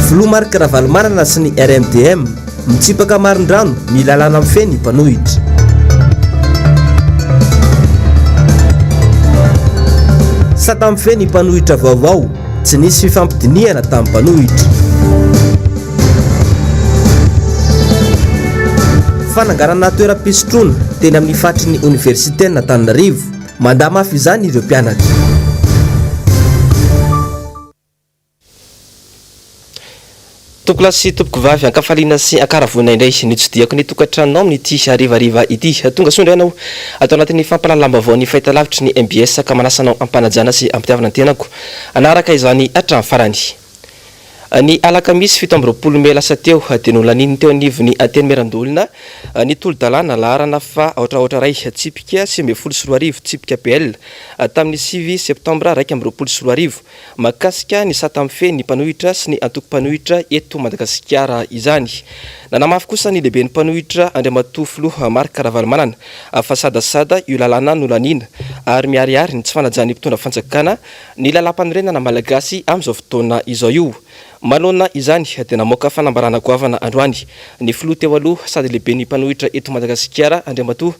filomarika ravalomanana sy ny RMDM mitsipaka marindrano milalana amin'ny feny mpanohitra. Sa tamin'ny feny mpanohitra vaovao tsy nisy fifampidiniana tamin'ny mpanohitra. Fanangarana toeram-pisotroana teny amin'ny fatry ny université n'Antananarivo mandà mafy izany ireo mpianatra. Tokolasy topoko vavy ankafaliana sy ankaravona indray nitsidihako ny tokantranonao amin'ity harivariva ity tonga soa indray anao atao anatin'ny fampalalambavao ny fahitalavitry ny MBS ka manasanao ampanajana sy ampitiavana tenako anaraka izany hatramin'ny farany. Ny alakamisy 17 Mey lasa teo dia nolaniny teo anivony teny merandolona ny tolo-dalàna laharana fa ohatraohatra ray tsipika 24 tsipika PL tamin'ny 6 septambra 2024 makasika ny sa tamin'ny feny ny mpanohitra sy ny antoko-mpanohitra eto Madagasikara izany. Nanamafy kosa ny lehiben'ny mpanohitra Andriamatoa Filoha Marika Ravalomanana fa sadasada io lalàna nolanina ary miariary ny tsy fanajany mpitondra fanjakana ny lalam-panorenana malagasy amin'izao fotoana izao io. Manona izany dia namoaka fanambarana goavana androany ny filoha teo aloha sady lehibe ny mpanohitra eto Madagasikara Andriamatoa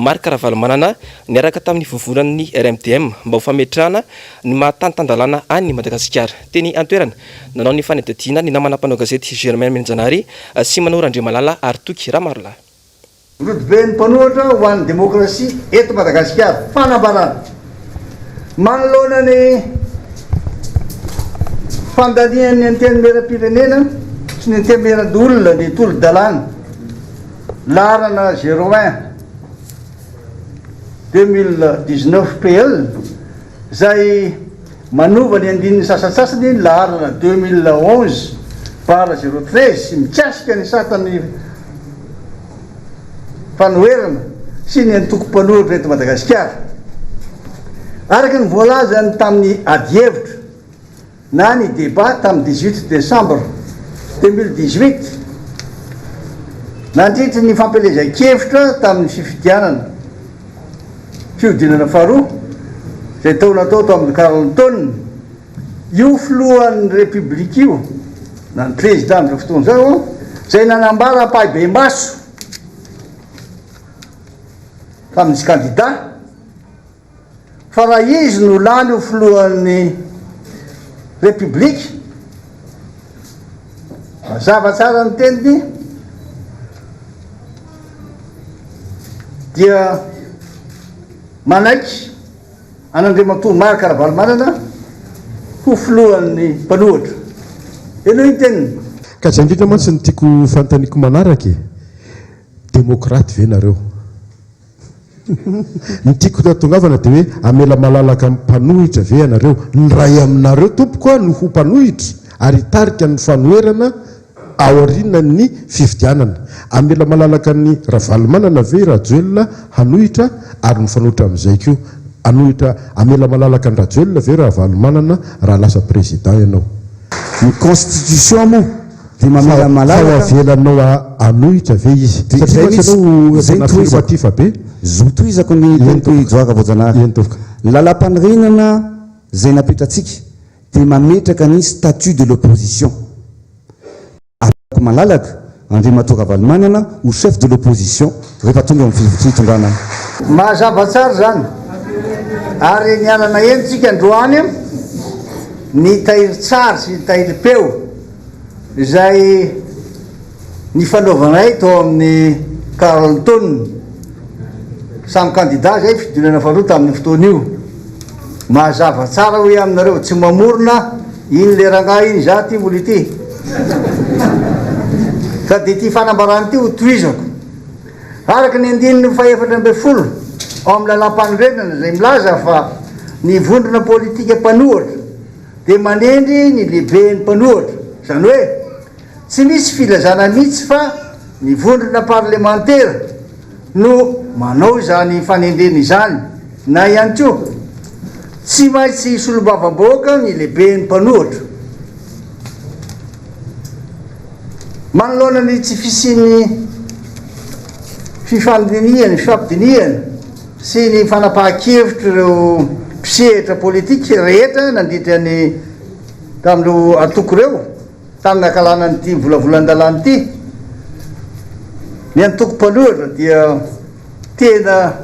Marika Ravalomanana niaraka tamin'ny vovonan'ny RMDM mba ho fametrahana ny mahatanitandalàna any Madagasikara. Teny antoerana nanao ny fanadihadiana ny namana mpanao gazety Germain Menjanary sy Manora Andriamalala ary Toky Ramarola. Rodoben'ny mpanohitra ho an'ny demokrasia eto Madagasikara fanambarana manoloana ny fandanian'ny antenimera-pirenena sy ny antenimera-dolona ny tolo-dalàna laharana 01 2019 PL zay manova ny andininy sasatsasany laharana 2011 par 013 sy mikasika ny satan'ny fanoherana sy ny antoko-mpanohitra eto Madagasikara araka ny voalazany tamin'ny adievitra na ny débat tamin'ny 18 décembre 2018 nandritra ny fampelezan-kevitra tamin'ny fiodinana faharoa zay tao natao tamin'ny Carlton io filohan'ny république io na ny président amin'izao fotoana zao zay nanambara ampahibe maso tamin'ny candidat fa raha izy no lany ho filohan'ny république mazava tsara ny teniny dia manaiky an'Andriamatoa Marika Ravalomanana ho filohan'ny mpanohitra. Eno ny teniny ka zay indrindra mantsy ny tiako fanontaniako manaraka demokraty ve nareo ny tiako tongavana dia hoe amela malalaka mpanohitra ve anareo ny ray aminareo tompoka no ho mpanohitra ary tarika ny fanoherana ao arinany fifidianana amela malalaka ny Ravalomanana ve Rajoelina hanohitra ary ny fanohitra amin'izay keo anohitra amela malalaka ny Rajoelina ve Ravalomanana raha lasa président ianao ny constitution moa dia mamela malalaka avelanao anohitra ve izy satria afirmatif be zotoizako ny teniko ijoaka voajanahary lalam-panorenana zay napetratsika dia mametraka ny statut de l'opposition ako malalaka Andriamatoa Ravalomanana ho chef de l'opposition rehefa tonga amin'ny fitondrana mazava tsara zany ary nianana enitsika androany ny tahirin-tsary sy ny tahirim-peo izay ny fanaovanay tao amin'ny Carlton samy candidat zay fidinana faharoa tamin'ny fotoana io mazava tsara hoe aminareo tsy mamorona iny le rangahy iny za ty olo ity ka dia ty fanambarany ty ho toizako araka ny andininy faefatra amby folo ao amin'ny lalam-panorenana zay milaza fa ny vondrona politika mpanohitra dia manendry ny lehiben'ny mpanohitra zany hoe tsy misy filazana mihitsy fa ny vondrona parlementaire no manao zany fanendreny izany na ihany koa tsy maintsy solombavamboaka ny lehiben'ny mpanohitra manoloana ny tsy fisiany fifandiniany fifampidiniany sy ny fanapahan-kevitra ireo mpisehatra politika rehetra nandritra ny tamin'ireo atoko ireo tamina kalana nyity volavolan-dalàna ity ny antoko-panohitra dia tena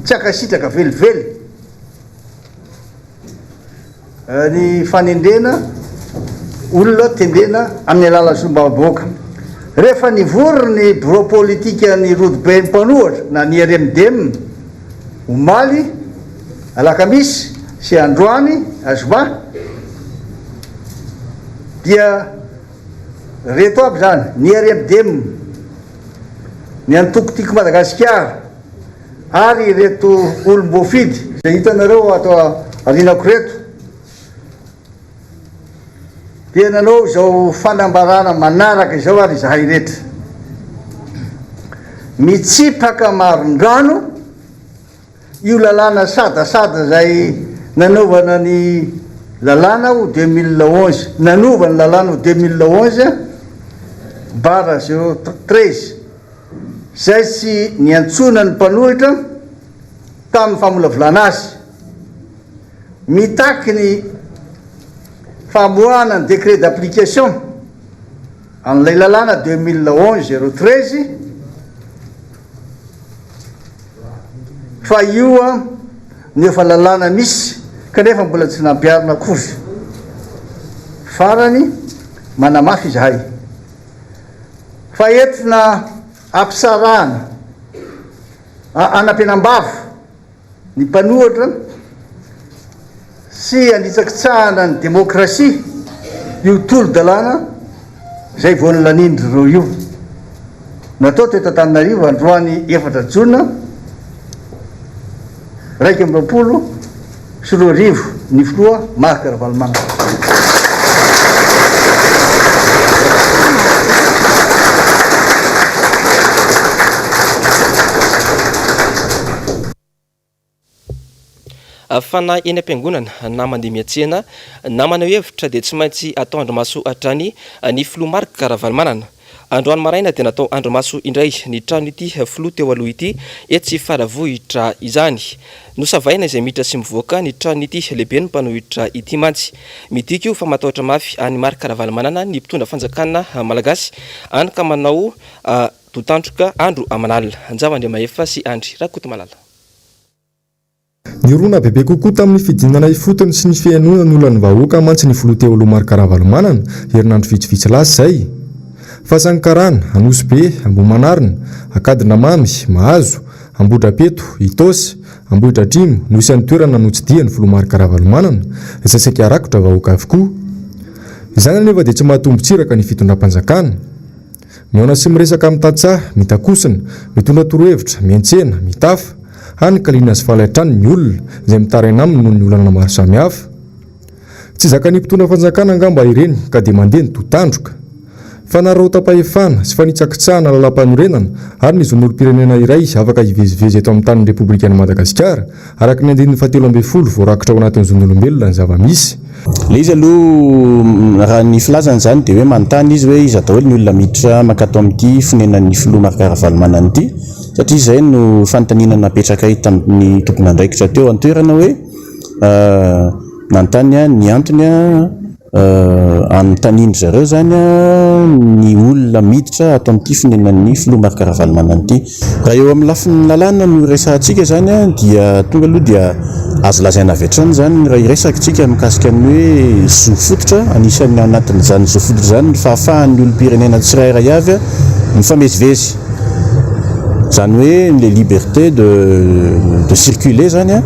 tsy akasitraka velively ny fanendrena olona tendrena amin'ny alala sombaboaka rehefa nivory ny bureau politika ny rodobe mpanohatra na ny RMDM omaly alakamisy sy androany azoma dia reto aby zany ny RMDM ny antoko tiako Madagasikara ary reto olom-boafidy zay hitanareo atao arinako reto dia nanao zao fanambarana manaraka izao ary zahay rehetra mitsipaka maron-drano io lalàna sadasada zay nanaovana ny lalàna ho 2011 nanova ny lalàna ho 2011 bara 013 zay tsy niantsona ny mpanohitra tamin'ny famolavolana azy mitaky ny famoahana ny décret d'application amin'ilay lalàna 2011 013 fa io a ny efa lalàna misy kanefa mbola tsy nampiarina akory farany manamafy izahay fa entina ampisarahana anampianam-bavo ny mpanohatra sy anitsakitsahana ny demokrasia io tolo-dalàna zay voany lanindry reo io natao teto Antananarivo androany 4 Jona 2020 sy 20 ny filoha Marc Ravalomanana. Fa na eny am-piangonana na mandeha miantsena na manao hevitra dia tsy maintsy atao andromaso hatrany ny filoha Marc Ravalomanana. Androany maraina dia natao andromaso indray ny trano ity filoha teo aloha ity tsy faravohitra izany nosavaina izay miditra sy mivoaka ny trano ity lehibe ny mpanohitra ity mantsy midika io fa matahotra mafy any Marc Ravalomanana ny mpitondra fanjakana malagasy any ka manao dotandroka andro amanalina Anjavandriamahefa sy Andry Rakotomalala. Ny rona bebe kokoa tamin'ny fidinana ifotony sy ny fiainona ny vahoaka mantsy ny filoha teo aloha Marc Ravalomanana herinandro vitsivitsy lasa zay fa sankarana anosy be ambomanarina akadina mamy mahazo ambodrapeto itosy ambohitra drimo no isan'ny toerana notsidia ny filoha Marc Ravalomanana izay saika rakotra vahoaka avokoa izany anefa dia tsy mahatombotsiraka ny fitondram-panjakana miaona sy miresaka amin'ny tantsaha mitakosina mitondra torohevitra miantsena mitafa hany kalina sy fahalaitrany ny olona izay mitaraina aminy noho ny olana maro samihafa tsy zakany mpitondra fanjakana angamba ireny ka dia mandeha ny dotandroka fa nareo tapahefana sy fanitsakitsahana lalam-panorenana ary ny zon'olom-pirenena iray afaka hivezivezy eto amin'ny tanin'ny Repoblikan'i Madagasikara araka ny 140 voarakitra ao anatin'ny zon'olombelona ny zava-misy. Le izy aloha raha ny filazany zany dia hoe manontany izy hoe iza daholo ny olona miditra makato amin'ity fonenan'ny filoha Marc Ravalomanana ity satria izay no fanontaniana napetraka tamin'ny tompon'andraikitra teo an-toerana hoe nanontany ny antony anontaniany zareo zany ny olona miditra ato amin'ity fonenan'ny filoha Marc Ravalomanana ity raha eo amin'ny lafiny lalàna no resahantsika zany dia tonga aloha dia azo lazaina avy hatrany zany raha iresakantsika mikasika amin'ny hoe zo fototra anisan'ny anatin'izany zo fototra zany ny fahafahan'ny olom-pirenena tsirairay avy mifamezivezy zany hoe les libertés de circuler zany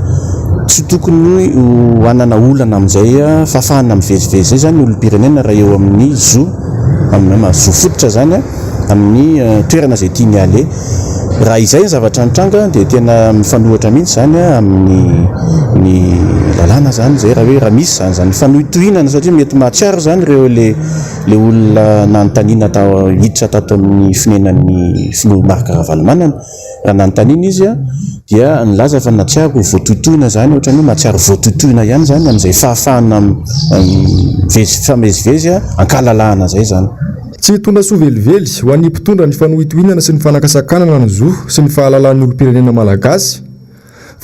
tsy tokony ho anana olana amin'izay fahafahana mivezivezy zay zany olom-pirenena raha eo amin'ny zo zo fototra zany amin'ny toerana zay tiany ale raha izay ny zavatra nitranga dia tena mifanohitra mihitsy zany amin'ny lalàna zany zay raha hoe raha misy zany fanohitohinana satria mety mahatsiaro zany ireo le olona nanontaniana hiditra tato amin'ny fonenan'ny filoha Marc Ravalomanana raha nanontaniana izy dia nilaza fa natsiaro voatotoina zany ohatrany hoe mahatsiaro voatotoina ihany zany amin'izay fahafahana famezivezy ankalalahana zay zany. Tsy hitondra sovelively ho an'ny mpitondra ny fanohitohinana sy ny fanakasakanana ny zo sy ny fahalalan'ny olom-pirenena malagasy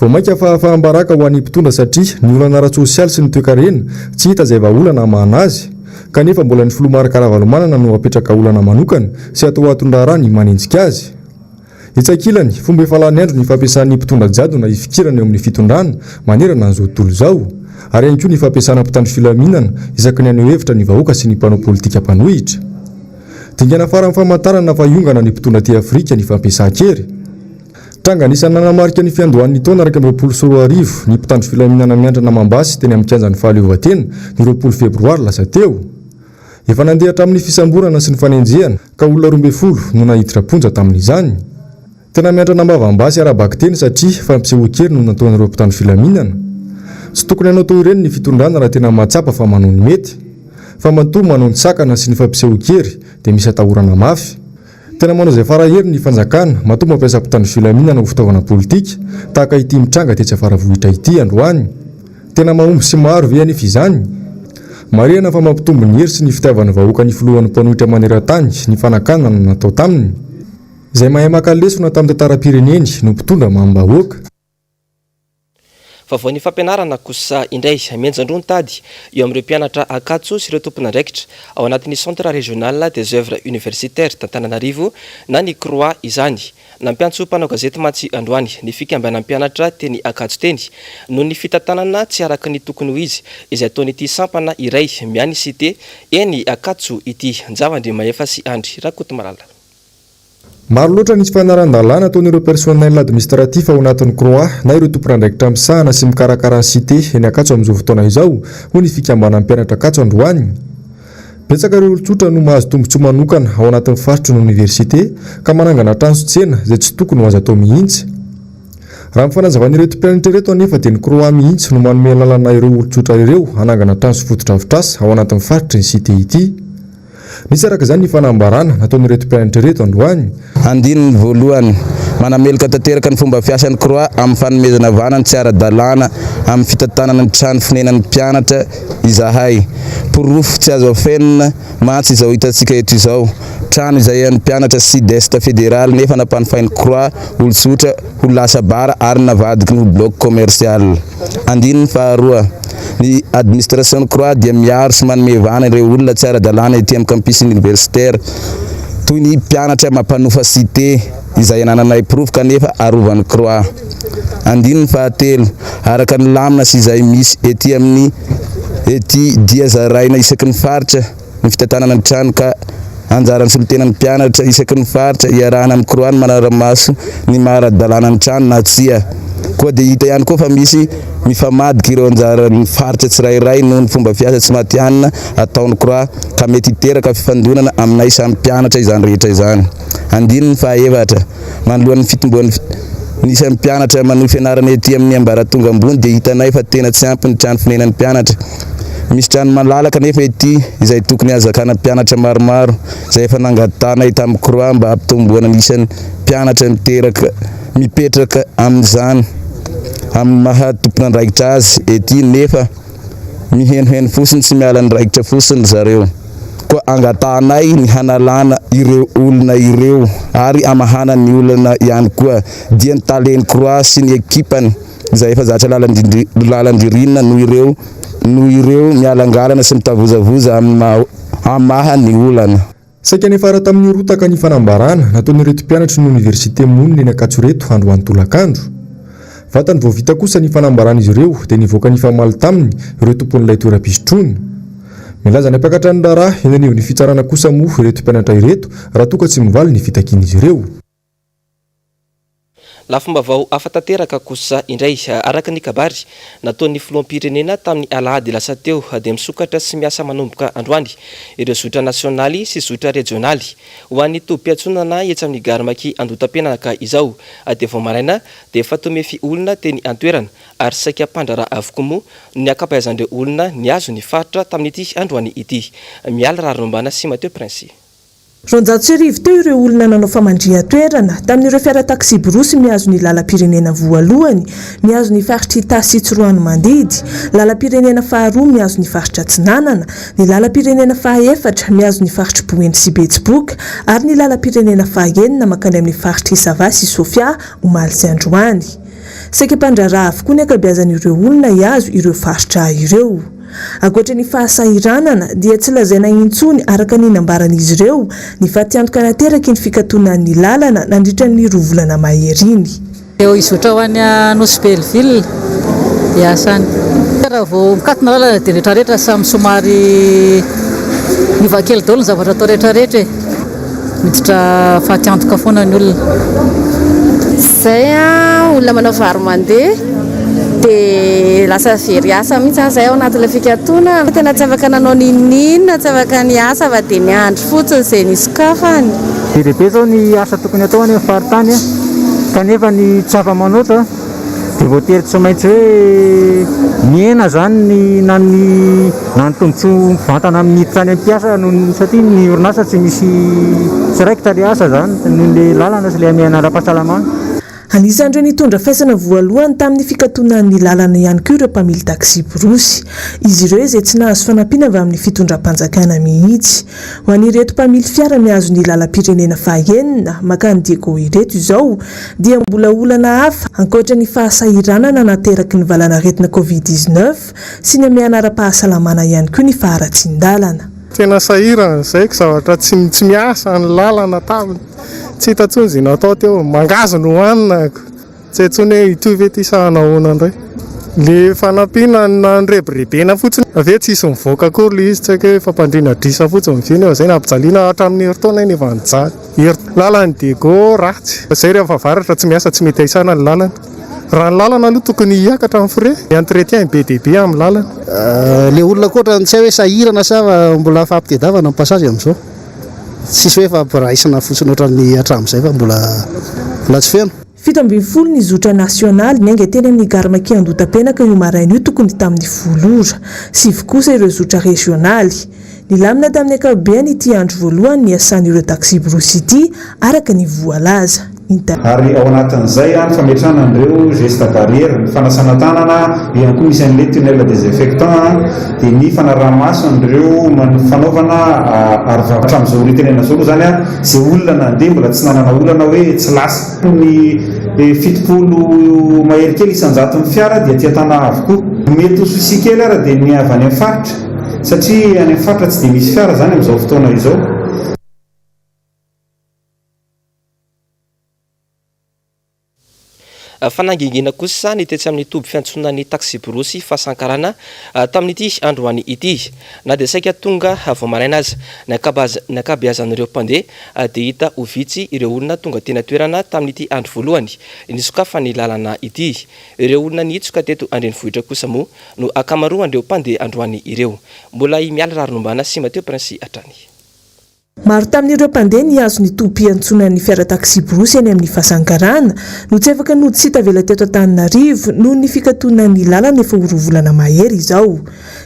vao mainka fahafahambaraka ho an'ny mpitondra satria ny olana ara-tsosialy sy ny toe-karena tsy hita izay vahaolana hamahana azy kanefa mbola ny filomary karavalomanana no apetraka olana manokana sy atao atondrara ny manenjika azy. Itsakilany fomba efa lany andro ny fampiasan'ny mpitondra jadona ifikirana eo amin'ny fitondrana manerana an'izao tontolo izao, ary ihany koa ny fampiasana mpitandro filaminana isaky ny aneho hevitra ny vahoaka sy ny mpanao politika mpanohitra. Dingana farany famantarana fa iongana ny mpitondra ty Afrika ny fampiasan-kery. Tranga anisan'ny nanamarika ny fiandohan'ny taona 2024 ny mpitandro filaminana miandrana Mambasy teny amin'ny kianjan'ny fahaleovan-tena ny 20 febroary lasa teo. Efa nandehatra amin'ny fisamborana sy ny fanenjehana ka olona 12 no nahiditra ponja tamin'izany. Tena miandrana Vaovao Mbs arabaka teny satria fampisehoan-kery no nataon'ireo mpitandro filaminana. Tsy tokony hanao tao ireny ny fitondrana raha tena mahatsapa fa manao ny mety, fa matoa manao ny sakana sy ny fampisehoan-kery dia misy atahorana mafy. Tena manao izay faraheri ny fanjakana matoa mampiasa mpitandro filaminana ho fitaovana politika tahaka ity mitranga tetsy afara vohitra ity androany. Tena mahomby sy maro ve anefa izany. Marihana fa mampitombo ny hery sy ny fitiavana vahoaka ny filohan'ny mpanohitra maneran-tany ny fanakanana natao taminy. Izay mahay maka lesona tamin'ny tantaram-pireneny no mpitondra mamim-bahoaka. Vaovao ny fampianarana kosa indray mianjandrony tady eo amin'ireo mpianatra Akatso sy ireo tompon'andraikitra ao anatin'ny centre régional des œuvres universitaires d'Antananarivo na ny Croix izany. Nampiantso mpanao gazety Matsy androany ny fikambanana mpianatra teny Akatso teny noho ny fitantanana tsy araka ny tokony ho izy izay ataon'ity sampana iray miany cité eny Akatso ity. Njavandrima efa sy andry rakoto malala. Maro loatra ny tsy fanaran-dalàna ataon'ireo personnel administratif ao anatin'ny Croix na ireo tompon'andraikitra misahana sy mikarakara ny cité eny Akatso amin'izao fotoana izao ho ny fikambanana mpianatra Akatso androany. Betsaka ireo olon-tsotra no mahazo tombotsoa manokana ao anatin'ny faritry ny université ka manangana transo-tsena izay tsy tokony ho azo atao mihitsy. Raha mifanazavaan'ireto mpianatra ireto anefa dia ny Croix mihitsy no manome lalana ireo olon-tsotra ireo hanangana transo fototra-avitrasa ao anatin'ny faritry ny cité ity. Nisy araka izany ny fanambarana nataon'ireto mpianatra ireto androany. Andininy voalohany manamelaka tanteraka ny fomba fiasan'ny Croix amin'ny fanomezana vanana tsy ara-dalàna amin'ny fitantanana ny trano fonenan'ny mpianatra izahay. Porofo tsy azo afenina matsy izao hitantsika eto izao. Trano izay an'ny mpianatra sud-est fédéral nefa nampanofain'ny Croix olon-tsotra ho lasa bara ary navadiky ny bloc commercial. Andininy faharoa ny administration Croix dia miaro sy manome vana ireo olona tsy ara-dalàna ety amin'ny campus universitaire toy ny mpianatra mampanofa cité izay anananay porofo kanefa arovan'ny Croix. Andininy fahatelo araka ny lamina sy izay misy ety amin'ny ety dia zaraina isaky ny faritra ny fitantanana ny trano ka anjaran'ny solontenan'ny mpianatra isaky ny faritra iarahana amin'ny Croix ny manaramaso ny maara-dalàna ny trano na tsia. Koa dia hita ihany koa fa misy mifamadiky ireo anjaran'ny faritra tsirairay noho ny fomba fiasa tsy matianina ataon'ny Croix ka mety hiteraka fifandonana aminay samy mpianatra izany rehetra izany. Andininy fahaefatra manoloan'ny fitomboan'ny ny samy mpianatra manohy fianarana ety amin'ny ambaratonga ambony dia hitanay fa tena tsy ampy ny trano fonenan'ny mpianatra. Misy trano malalaka nefa ety izay tokony hazakana mpianatra maromaro izay efa nangatanay tamin'ny Croix mba hampitomboana ny isan'ny mpianatra miteraka mipetraka amin'izany amin'ny maha tompon'andraikitra azy ety nefa mihenoheno fosiny sy miala ny raikitra fosiny zareo. Koa angatanay ny hanalana ireo olona ireo ary amahana ny olona ihany koa dia ny talen'ny Croix sy ny ekipany izay efa zatra lalan-dririnina noho ireo mialangalana sy mitavozavoza amin'ny amaha ny olana. Saika nefa ara tamin'ny rotaka ny fanambarana nataon'ireto mpianatra ny université monina eny Akatso reto androany tolakandro. Vatany vao vita kosa ny fanambarana izy ireo dia nivoaka ny famaly taminy ireo tompon'ilay toeram-pisotroana. Milaza ny mpiakatra ny raharaha eny anivon'ny fitsarana kosa moa ireto mpianatra ireto raha toa ka tsy mivaly ny fitakian'izy ireo. Lafombavao afatanteraka kosa indray araka ny kabary nataon'ny filoham-pirenena tamin'ny alahady lasa teo dia misokatra sy miasa manomboka androany ireo zotra nasionaly sy zotra regionaly ho an'ny tobi-piatsonana etsy amin'ny garmaky andotam-pianaka izao dia vao maraina dia efa tomefy olona teny antoerana ary saika mpandrara avokoa moa ny akapaizandreo olona ny azo ny faritra tamin'ity androany ity. Miala rarombana sy Mateo Prince. Ronjato sy arivo teo ireo olona nanao famandria toerana tamin'ireo fiara taksi borosy miazo ny lalam-pirenena voalohany, miazo ny faritra Tasy Tsiroano Mandidy, lalam-pirenena faharoa miazo ny faritra Tsinanana, ny lalam-pirenena fahaefatra miazo ny faritra Boeny sy Betsiboka ary ny lalam-pirenena fahaenina mankany amin'ny faritra Isava sy Sofia omaly sy androany. Saika mpandraraha avokoa ny ankabeazan'ireo olona hiazo ireo faritra ireo. Ankoatra ny fahasahiranana dia tsy lazaina intsony araka ny nambaran'izy ireo ny fatiantoka nateraka ny fikatoanan'ny lalana nandritra ny roa volana maheriny. Eo izotra ho any Nosbelville iasany. Raha vao mikatona lalana dia rehetrarehetra samy somary mivakely daholo ny zavatra atao rehetrarehetra miditra fatiantoka foana ny olona. Zay olona manao vary mandeha dia lasa very asa mihitsy zay ao anatin'ilay fikatoana. Tena tsy afaka nanao ninina, tsy afaka ny asa fa dia miandry fotsiny izay nisokafany. Lehibe zao ny asa tokony atao any amin'ny faritany kanefa ny tsy afa-manoatra dia voatery tsy maintsy hoe miena zany na ny tombotsoa vantana amin'n'hiditra any am-piasa satria ny orinasa tsy misy tsiraikitra le asa zany noho le lalana sy le amiana ara-pahasalamana. Anisan'ireo nitondra faisana voalohany tamin'ny fikatoanan'ny lalana ihany koa ireo mpamily taxi borosy. Izy ireo izay tsy nahazo fanampiana avy amin'ny fitondram-panjakana mihitsy. Ho an'ireto mpamily fiara mihazo ny lalam-pirenena fahaenina makany Diego ireto izao dia mbola olana hafa ankoatra ny fahasahiranana nateraky ny valanaretina Covid-19 sy ny amiana ara-pahasalamana ihany koa ny faharatsin-dalana. Tena sahirana izay zavatra tsy miasa ny lalana taviny. Tsy hita tsony izay natao teo mangazo no hoanina tsy tsony hoe itovy ety sahana hoana indray. Le fanampiana nanrebirebena fotsiny avy tsy isy mivoaka akory le izy tsy haiko hoe fampandriana drisa fotsiny miviny eo izay nampijaliana hatramin'ny herintaona iny efa nijaly. Lalany Diego ratsy. Izay rehefa varatra tsy miasa tsy mety ahisana ny lalana. Raha ny lalana aloha tokony hiakatra amin'ny fore, ny entretien be dia be amin'ny lalana. Le olona koatra tsy hoe sahirana sa mbola fampitedavana ny pasazy amin'izao. Tsisy hoe fampiraisana fotsiny ohatran'ny hatramin'izay fa mbola tsy feno. 17 ny zotra nasionaly niainga teny amin'ny gare Makiandota-penaka io maraina io tokony tamin'ny 10 ora. 7 kosa ireo zotra regionaly. Nilamina tamin'ny ankapobeny ity andro voalohany ny asan'ireo taxi borosy ity araka ny voalaza. Ary ao anatin'izay ny fametrahana an'ireo geste barrière, ny fanasana tanana, ihany koa misy an'ilay tunnel désinfectant dia ny fanaraha-maso an'ireo fanaovana arivavatra amin'izao ritenena zao zany izay olona nandeha mbola tsy nanana olana hoe tsy lasa. Ny fitopolo mahery kely isanjaton'ny fiara dia tiatana avokoa. Mety ho souci kely ara dia ny avy any amin'ny faritra satria any amin'ny faritra tsy dia misy fiara zany amin'izao fotoana izao. Fanangingina kosa ny tetsy amin'ny toby fiantsonan'ny taxi borosy fahasankarana tamin'ity androany ity na dia saika tonga vao maraina aza ny ankabeazan'ireo mpandeha dia hita ho vitsy ireo olona tonga tena toerana tamin'ity andro voalohany nisokafa ny lalana ity. Ireo olona nitsoka teto andrenivohitra kosa moa no akamaroan'ireo mpandeha androany ireo. Mbola miala raronombana sy Mateo Prince Atrany. Maro tamin'ireo mpandeha niazo ny tobi-piantsonan'ny fiara taxi borosy any amin'ny fahasankarana no tsy afaka nody sy tavela teto Antananarivo noho ny fikatoanan'ny lalana efa ho 2 volana mahery izao.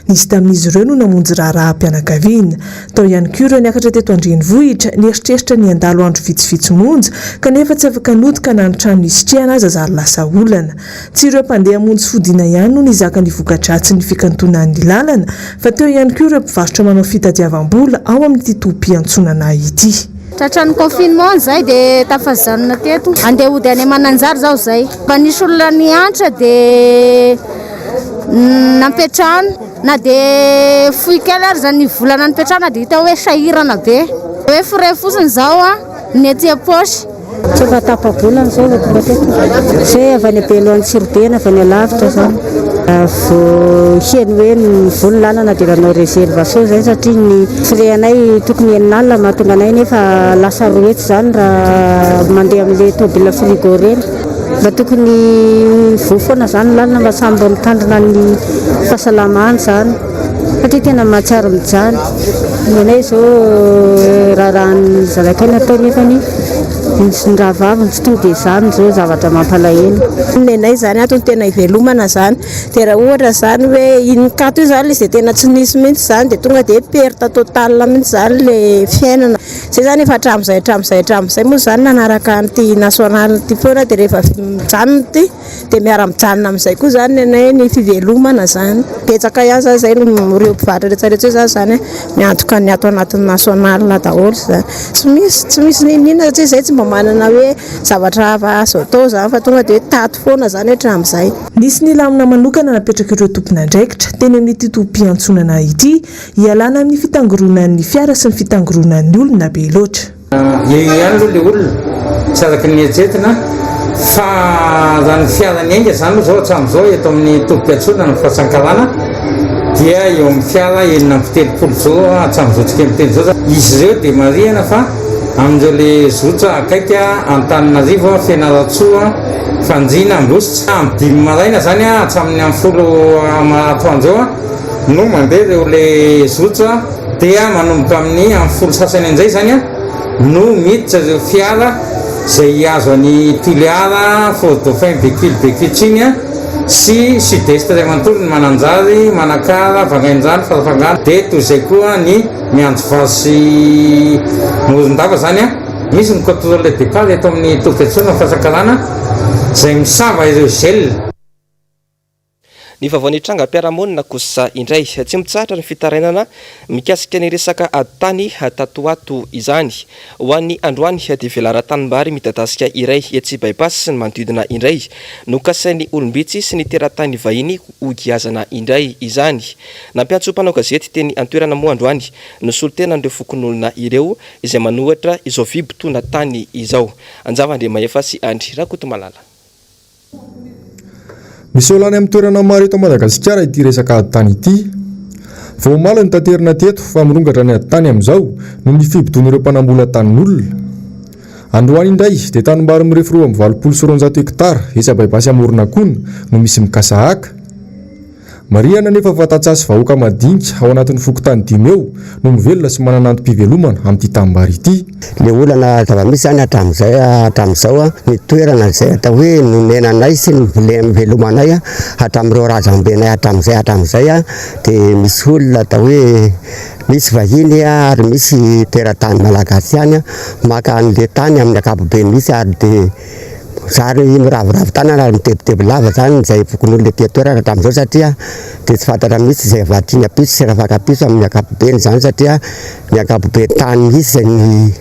Nisy tamin'izy ireo no namonjy raharaha-mpianakaviana. Tao ihany koa ireo niakatra teto andrenivohitra nieritreritra ny andalo andro vitsivitsy monja kanefa tsy afaka nody ka nanotrano nisitrihana aza zary lasa olana. Tsy ireo mpandeha monjy fodiana ihany no nizaka ny vokadratsy ny fikantonan'ny lalana fa teo ihany koa ireo mpivarotra manao fitadiavam-bola ao amin'ity tobi-piantsonana ity. Tratrany confinement zay dia tafazanona teto andeha hody any Mananjary zao zay mba nisy olona niantra dia nampetrahana na dia fohy kely ary zany volana nipetrahana dia hita hoe sahirana be hoe frais fotsiny zao ny ety aposy tsy efa tapa-bolana zao va tonga teto zay avy any Belohan'ny Tsirodena avy any alavitra zany heny hoe ny voly lalana dia ranao réservation zay satria ny frais anay tokony enin'alina mahatonga anay nefa lasa roetsy zany raha mandeha amin'ilay tobile frigo reny mba tokony vofoana zany lalina mba sambo mitandrina ny fahasalamana zany satria tena mahatsiaro mijany nenay zao raharahany zaraikaina atao nefany ny raha vaviny tsy tonga dia izany zao zavatra mampalahelo. Nenay zany atony tena ivelomana zany dia raha ohatra zany hoe inikato io zany izay tena tsy nisy mihitsy zany dia tonga dia perte totale mihitsy zany le fiainana. Zay zany efa hatramin'izay moa zany nanaraka an'ity nasional ity foana dia rehefa mijanona ity dia miara-mijanona amin'izay koa zany nenay ny fivelomana zany. Betsaka ihany zany zay no ireo mpivarotra rehetrarehetra zany miantoka ny ato anatin'ny nasional daholo zany. Tsy misy ninina satria zay tsy mba manana hoe zavatra hafa azo atao zany fa tonga dia hoe tato foana zany hatramin'izay. Nisy ny lamina manokana napetraka ireo tompon'andraikitra teny amin'ity tompom-piantsonana ity hialana amin'ny fitangoronan'ny fiara sy ny fitangoronan'ny olona be loatra. Ihany aloha le olona tsy araka ny ejetina fa zany fiarany ainga zany zao hatramin'izao eto amin'ny tompom-piantsonana ny fahasankarana dia eo amin'ny fiara 9 zao hatramin'izao tsika miteny zao izy ireo dia marihana fa amin'izao le zotra akaiky Antananarivo Fianaratsoa Fanjina Ambositra amin'ny 5 maraina zany hatramin'ny amin'ny 10 atoandro no mandeha ireo le zotra dia manomboka amin'ny 10 sasany an'izay zany no miditra ireo fiara izay azo any Tuléara Fort Dauphin Bécule sy sud-est ray manontolo ny Mananjary Manakara Vangainjany Farafangana dia toy izay koa ny Mianjovary sy Morondava zany misy ny contrôle départ eto amin'ny tompom-piantsonana fahasankarana izay misava ireo gel. Ny vaovao ny trangam-piarahamonina kosa indray tsy mitsahatra ny fitarainana mikasika ny resaka tany tatoato izany ho an'ny androany dia velara-tanimbary midadasika iray etsy bypass sy ny manodidina indray no kasain'ny olombitsy sy ny teratany vahiny hogiazana indray izany. Nampiantso mpanao gazety teny antoerana moa androany no solotena an'ireo fokon'olona ireo izay manohatra izao vibotona tany izao. Anjavandre Maefa sy Andry Rakoto Malala. Misy olany amin'ny toerana maro eto Madagasikara ity resaka tany ity. Vao mala ny tanterina teto fa mirongatra ny tany amin'izao no ny fibodon'ireo mpanambola tanin'olona. Androany indray dia tanimbary mirefy 2,700 hektara etsy Baibasy Amoronakony no misy mikasahaka. Mariana nefa fatantsasy vahoaka madinika ao anatin'ny fokotany 5 eo no mivelona sy mananantom-pivelomana amin'ity tanimbary ity. Le olana zava-misy zany hatramin'izao ny toerana izay atao hoe nonenanay sy ny mivelomanay hatramin'ireo razambenay hatramin'izay dia misy olona atao hoe misy vahiny ary misy teratany malagasy ihany maka an'le tany amin'ny ankapobeny misy ary dia zary miravoravo tanana mitebiteby lava zany izay fokon'olona ety toerana hatramin'izao satria dia tsy fantatra mihitsy izay vatriny piso sy rafaka piso amin'ny ankapobeny zany satria ny ankapobeny tany mihitsy izay ny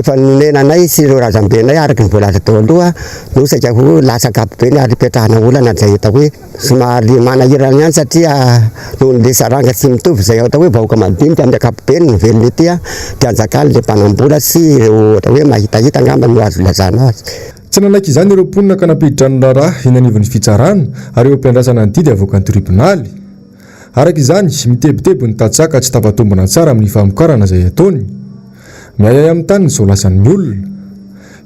efa nonenanay sy ireo razambenay araka ny voalaza tao aloha no saika ho lasa ankapobeny ary ipetrahana olana izay atao hoe somary manahirana ihany satria noho n'le saranga tsy mitovy izay atao hoe vahoaka madinika amin'ny ankapobeny ny velona ety dia anjakany le mpanambola sy ireo atao hoe mahitahita angamba no azo lazana azy. Tsy nanaiky izany ireo mponina ka nampiditra raha eny anivon'ny fitsarana ary eo ampiandrasana ny didy avoakan'ny tribonaly. Araka izany mitebiteby ny tatsaka tsy tafatombona tsara amin'ny famokarana izay ataony. Miayay amin'ny tany izao lasan'ny olona.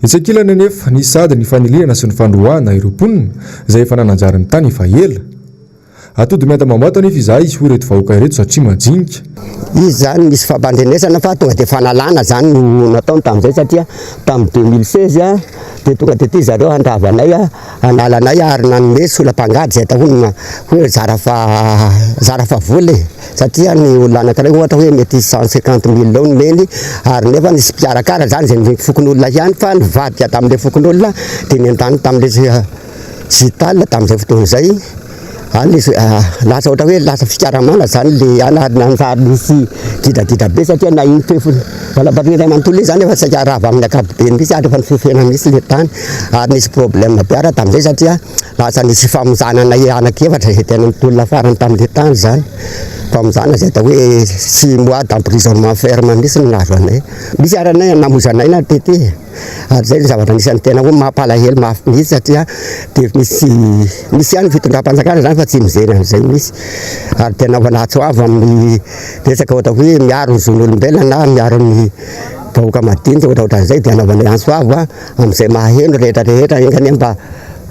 Etsakilany anefa ny sady ny faniliana sy ny fandroahana ireo mponina izay efa nananjary ny tany efa ela. Atody mianta mamata nefa izahay ho ireto vahoaka ireto satria majinika. Izy zany misy fampandrenesana fa tonga dia fanalana zany no nataony tamin'izay satria tamin'ny 2016 dia tonga dia ity zareo andravanay analanay ary nanome solam-pangady izay atao hoe zarafa voly satria ny olona anankiray ohatra hoe mety 150 000 lao nomeny ary nefa nisy mpiarakara zany izay ny fokon'olona ihany fa nivadika tamin'ilay fokon'olona dia nendany tamin'ilay zital tamin'izay fotoana izay lasa ohatra hoe lasa fikaramana zany le ananjary misy didadida be satria na iny fefy valampariray manontolo zany efa saika rava amin'ny ankapobeny misy ary efa ny fefena misy le tany ary nisy problème piara tamin'izay satria lasa nisy famonjanana anakefatra izay tena mitolona farany tamin'le tany zany famonjana izay atao hoe 6 mois d'emprisonnement ferme misy ny nazo anay misy aranay namozanay na tety ary zay ny zavatra nisany tena hoe mampalahelo mafy mihitsy satria dia misy ihany fitondram-panjakana zany fa tsy mijery an'izay misy ary tena natsoavo amin'ny resaka ohatra hoe miaro ny zon'olombelona na miaro ny vahoaka madinika ohatraohatran'izay dia anaovanay antsoavo amin'izay maheno rehetrarehetra engany mba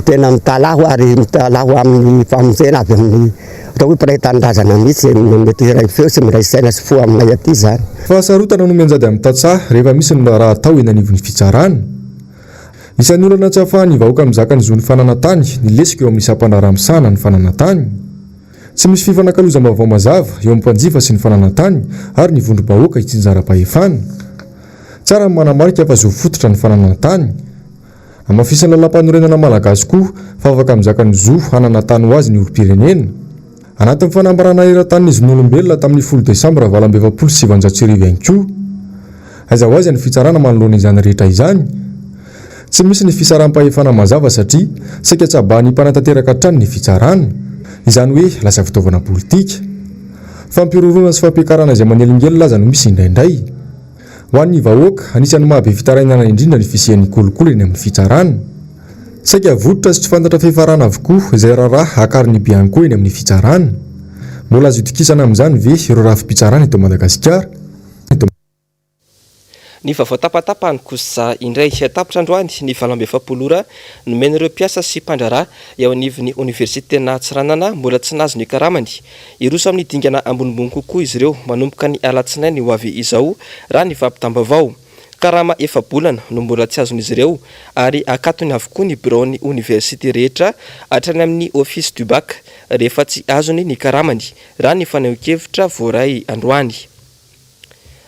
tena mitalaho ary mitalaho amin'ny famonjena avy amin'ny ohatra hoe mpiray-tanindrazana mihitsy mety iray feo sy miray saina sy fo aminay aty zany. Fahasarotana no mianjady amin'ny tatsaha rehefa misy ny raha atao eny anivon'ny fitsarana. Isan'ny olana tsy ahafahany vahoaka mizaka ny zony fananantany ny lesika eo amin'ny isam-panaraha-misana ny fananantany. Tsy misy fifanankalozam-baovao mazava eo amin'ny mpanjifa sy ny fananantany ary ny vondrom-bahoaka itsinjara-pahefana. Tsara ny manamarika fa zo fototra ny fananantany. Amafisana lalam-panorenana malagasy koa fa afaka mizaka ny zo hananantany ho azy ny olo-pirenena. Anatin'ny fanambarana eran-tanin'izy n'olombelona tamin'ny 10 Desambra 2027 ihany koa. Aiza ho azy ny fitsarana manoloana izany rehetra izany tsy misy ny fisaram-pahefana mazava satria saika tsabahan'ny mpanantanteraka hatrany ny fitsarana izany hoe lasa fitaovana politika fampirorona sy fampiakarana izay manelingely laza no misy indraindray ho an'ny vahoaka anisan'ny mahabe fitarainana indrindra ny fisian'ny kolokolo eny amin'ny fitsarana saika vototra sy tsy fantatra fifarana avokoa izay raharaha akariny bianko eny amin'ny fitsarana mbola azo itokisana amin'izany ve ireo rafi-pitsarana eto Madagasikara. Ny vaovao tapatapahany kosa indray tapitra androany ny 27 nomena ireo mpiasa sy mpandraraha eo anivon'ny oniversitena Tsiranana mbola tsy nazo ny karamany iroso amin'ny dingana ambonimbony kokoa izy ireo manomboka ny alatsinainy ho avy izao raha ny vampitambavao karama efa-bolana no mbola tsy azon'izy ireo ary akatony avokoa ny bureau-ny oniversité rehetra hatrany amin'ny office du bac rehefa tsy azony ny karamany raha ny faneho-kevitra voaray androany.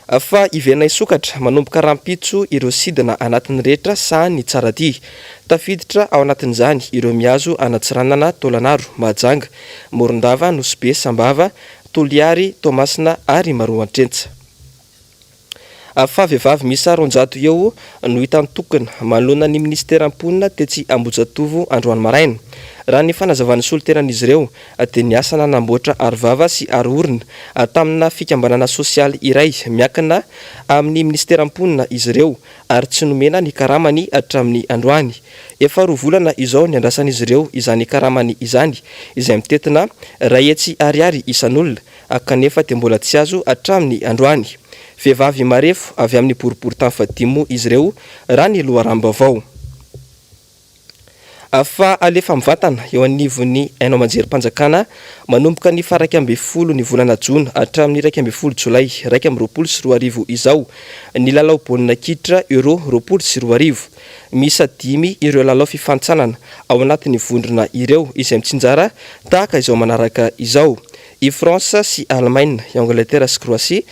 Fa ivenay sokatra manomboka rampitso ireo sidina anatin'ny rehetra sahany tsara ty tafiditra ao anatin'izany ireo miazo anatsiranana Tolanaro Mahajanga Morondava Nosbe Sambava Toliary Tomasina ary Maroantrensa. Fa vehivavy misy 400 eo no hitany tokana manoloana ny ministera-mponina tetsy Ambojatovo androany maraina raha ny fanazavany solotenan'izy ireo dia ny asa nanamboatra arivava sy arorina tamina fikambanana sosialy iray miakina amin'ny ministera-mponina izy ireo ary tsy nomena ny karamany hatramin'ny androany efa 2 volana izao ny andrasan'izy ireo izany karamany izany izay mitetina rayetsy ariary isan'olona kanefa dia mbola tsy azo hatramin'ny androany. Vehivavy marefo avy amin'ny boribory tany izy ireo raha ny loharambavao. Fa alefa mivantana eo anivon'ny hainao manjerim-panjakana manomboka ny 12 ny volana Jona hatramin'ny 12 Jolay 2024 izao ny lalao baolina kitra euro 2024 misa 5 ireo lalao fifantsanana ao anatin'ny vondrona ireo izay mitsinjara tahaka izao manaraka izao i France sy Allemagne, Angleterre sy Croatie,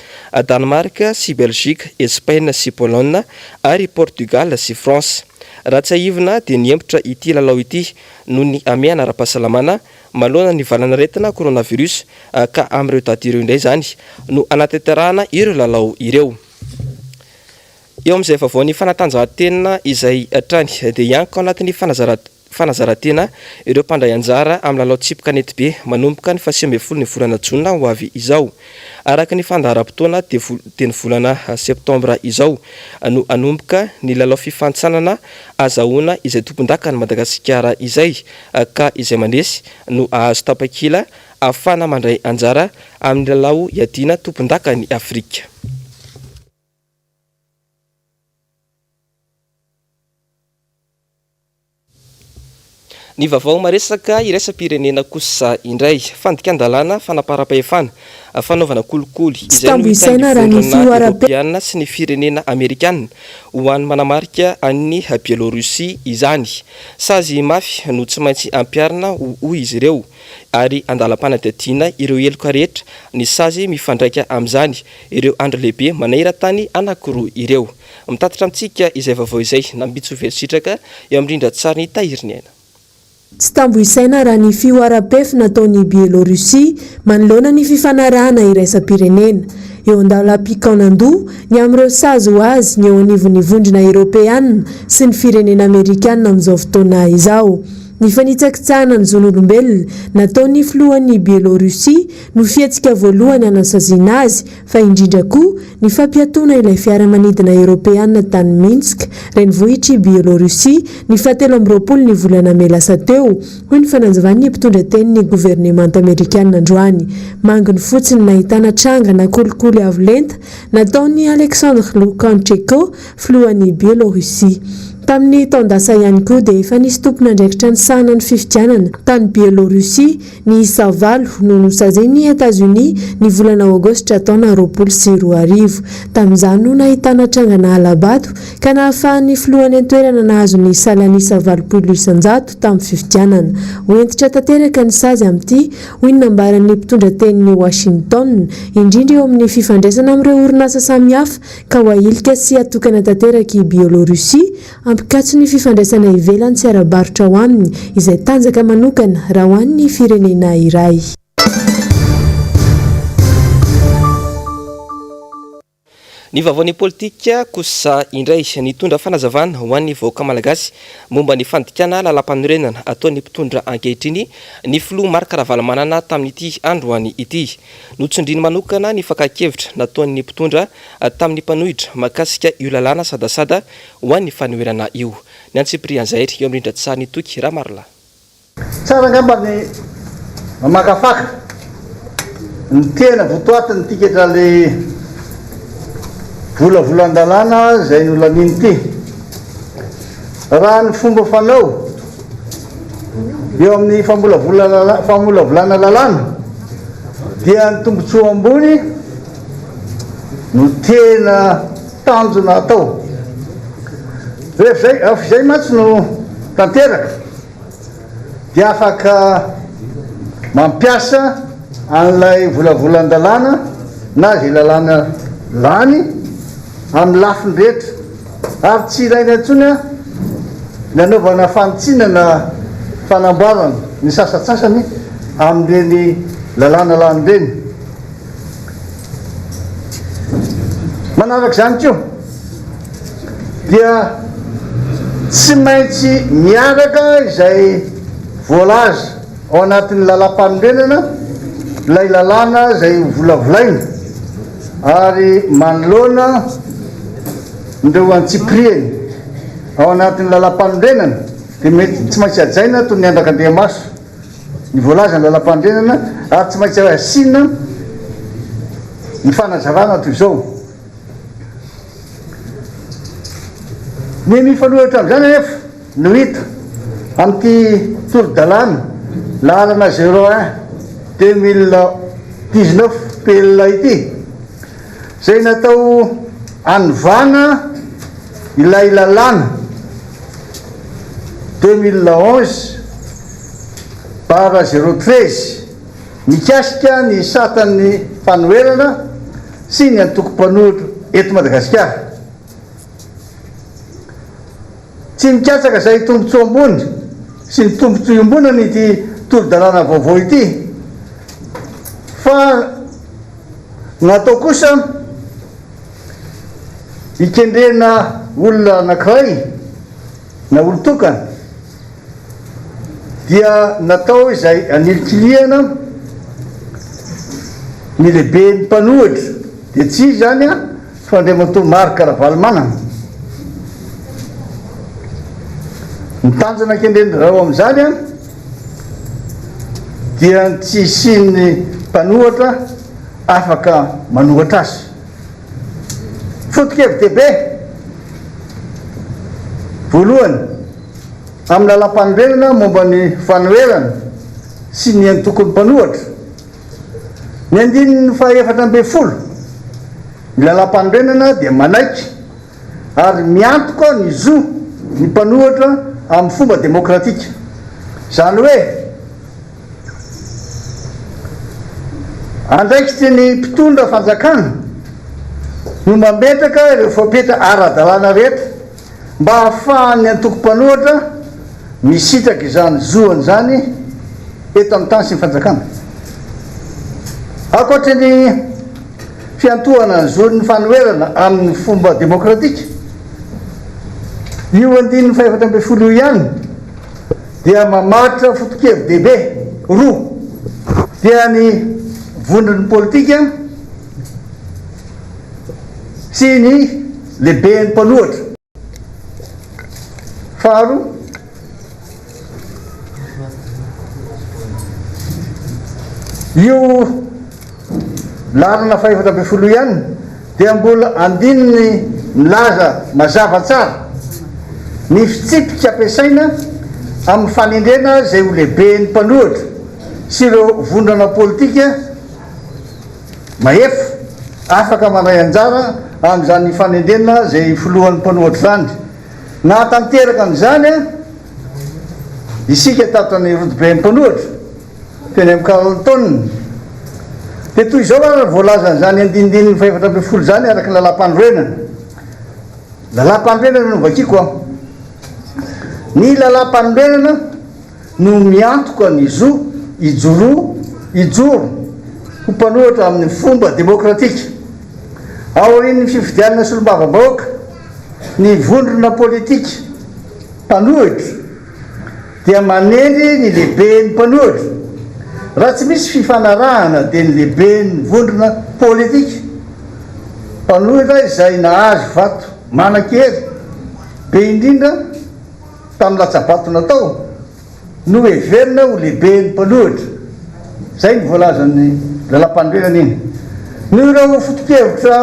Danemark sy Belgique, Espagne sy Pologne ary Portugal sy France. Raha tsy aivina dia niempotra ity lalao ity noho ny amiana ara-pahasalamana maloana ny valanaretina coronavirus ka amin'ireo daty ireo indray zany no anatanterahana ireo lalao ireo. Eo amin'izay vaovaon'ny fanatanjahantena izay hatrany dia ianko anatin'ny fanazarantena ireo mpandray anjara amin'ny lalao tsipika nety be manomboka ny 18 ny volana Jona ho avy izao araka ny fandaharam-potoana dia ny volana septambra izao no anomboka ny lalao fifantsanana azahoana izay tompon-dakany Madagasikara izay ka izay mandresy no ahazo tapakila ahafana mandray anjara amin'ny lalao iadina tompon-dakany Afrika. Ny vaovao maresaka iraisam-pirenena kosa indray fandikan-dalàna fanaparam-pahefana fanaovana kolikoly izay Europeana sy ny firenena Amerikana ho an'ny manamarika an'ny Bielorussia izany sazy mafy no tsy maintsy ampiarina ho izy ireo ary andalam-panadihadiana ireo eloka rehetra ny sazy mifandraika amin'izany ireo andro lehibe manairan-tany anankiroa ireo mitatitra amintsika izay vaovao izay nambitso velositraka eo amin'indrindra tsara ny tahiriny aina. Tsy tambo isaina raha ny fioaram-pefy nataon'ny Bielorussia manoloana ny fifanarahana iraisam-pirenena eo andalam-pikaonandoha ny amin'ireo sazy ho azy ny eo anivon'ny vondrona Europeana sy ny firenena Amerikana amin'izao fotoana izao. Ny fanitsakitsahana ny zon'olombelona nataon'ny filohan'ny Bielorussia no fihetsika voalohany anasaziana azy fa indrindra koa ny fampiatoana ilay fiaramanidina Europeana tany Minsk renivohitry Bielorussia ny 17 ny volana May lasa teo hoy ny fananjavan'ny mpitondra tenin'ny gouvernemanta Amerikana androany manginy fotsiny nahitana trangana kolikoly avo lenta nataon'ny Alexandre Lukashenko filohan'ny Bielorussia. Tamin'ny taondasa ihany koa dia efa nisy tompon'andraikitra ny sahana ny fifidianana tany Bielorussia ny isa 9 no nosazian'ny États-Unis ny volana Aogositra taona 2024 tamin'izany no nahitana trangana alabato ka nahafahan'ny filohan'ny antoerana nahazo ny salanisa 900 tamin'ny fifidianana hoentitra tanteraka ny sazy amin'ity hoy ny nambaran'ny mpitondra tenin'ny Washington indrindra eo amin'ny fifandraisana amin'ireo orinasa samihafa ka ho ahilika sy atokana tanteraka i Bielorussia ampikatso ny fifandraisana ivelany sy ara-barotra ho aminy izay tanjaka manokana raha ho an'ny firenena iray. Ny vaovaon'ny politika kosa indray nitondra fanazavana ho an'ny vahoaka malagasy momba ny fandikana lalam-panorenana ataon'ny mpitondra ankehitriny ny filoha Marc Ravalomanana tamin'ity androany ity. Notsondriny manokana ny fakakevitra nataon'ny mpitondra tamin'ny mpanohitra makasika io lalàna sadasada ho an'ny fanoherana io. Ny antsiprian Zairy eo amin'ny indra-tsariny toky Ramarla. Tsara ngamba ny makafaka ny tena votoatiny tiketra le volavolan-dalàna zay nolaminy ty. Raha ny fomba fanao eo amin'ny famolavolana lalàna dia ny tombotsoa ambony no tena tanjona atao. Rehefa zay matsy no tanteraka dia afaka mampiasa an'ilay volavolan-dalàna na zay lalàna lany amin'ny lafiny rehetra ary tsy ilaina intsony nanaovana fanitsinana fanamboarana ny sasatsasany amin'ireny lalàna lany reny. Manaraka zany koa dia tsy maintsy miaraka izay voalaza ao anatin'ny lalam-panorenana ilay lalàna zay volavolaina ary manoloana ndreo antsiprieny ao anatin'ny lalam-panorenana dia mety tsy maintsy ajaina toy ny andrak'Andriamaso ny voalaza ny lalam-panorenana ary tsy maintsy asiana ny fanazavana toy izao. Ny mifanohitra amin'izany anefa no hita amin'ity toro-dalàna lalana 01/2019 PL ity zay natao anovana ilay lalàna 2011/013 mikasika ny satan'ny fanoherana sy ny antoko-panohitra eto Madagasikara. Tsy mikatsaka zay tombotsoa ambony sy ny tombotsoa iombonany ity toro-dalàna vaovao ity fa natao kosa ikendrena olona anankiray na olo-tokana dia natao izay anilikiliana ny lehibe ny mpanohitra dia tsy zany fa Andriamatoa Marc Ravalomanana. Ny tanjona kendreny rao amin'izany dia tsy isian'ny mpanohatra afaka manohatra azy. Foto-kevin-dehibe voalohany amin'ny lalam-panorenana momba ny fanoherana sy ny antokony mpanohatra. Ny 14 ny lalam-panorenana dia manaiky ary miantoka ny zo ny mpanohatra amin'ny fomba demokratika. Zany hoe andraikitry ny mpitondra fanjakana no mametraka ireo fapetra ara-dalàna rehetra mba hahafahan'ny antoko-panohatra misitraka izany zoany zany eto amin'ny tany sy ny fanjakana. Ankoatra ny fiantohana ny zon'ny fanoherana amin'ny fomba demokratika, io 15/10 ihany dia mamaritra foto-kevin-dehibe roa dia ny vondron'ny politika sy ny lehiben'ny mpanohitra. Faharoa, io lalana 15 ihany dia mbola andininy milaza mazava tsara ny fitsipika ampiasaina amin'ny fanendrena zay ho lehiben'ny mpanohitra sy ireo vondrana politika mahefa afaka manay anjara amin'izany fanendrena zay filohan'ny mpanohitra zany. Nahatanteraka an'izany isika tato ny rodoben'ny mpanohitra teny amin'ny Carlton dia toy izao raha voalazany zany andinindininy 14 zany araka ny lalam-panorenana. Lalam-panorenana no vakiko ny lalam-panorenana no miantoka ny zo ijoro ho mpanohitra amin'ny fomba demokratika aorian'ny fifidianana solombavambahoaka ny vondrona politika mpanohitra dia manendry ny lehibe ny mpanohitra raha tsy misy fifanarahana dia ny lehibe ny vondrona politika mpanohitra izay nahazo vato manan-kery be indrindra tamin'ny latsabato natao no heverina ho lehibe ny mpanohitra zay ny voalazan'ny lalam-pandrenana iny no ireo foto-kevitra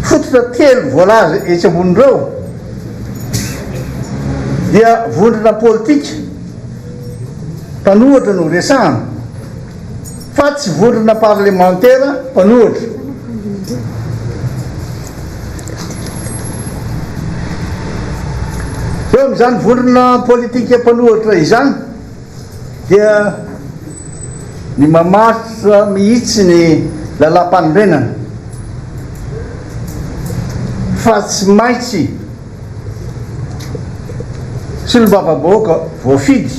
fototra telo voalaza etsy ambonireo dia vondrona politika mpanohitra no resahana fa tsy vondrona parlementaire mpanohitra eo am'izany vondrona politika mpanohitra izany dia ny mamaritra mihitsy ny lalam-pandrenana fa tsy maintsy solombavambahoaka voafidy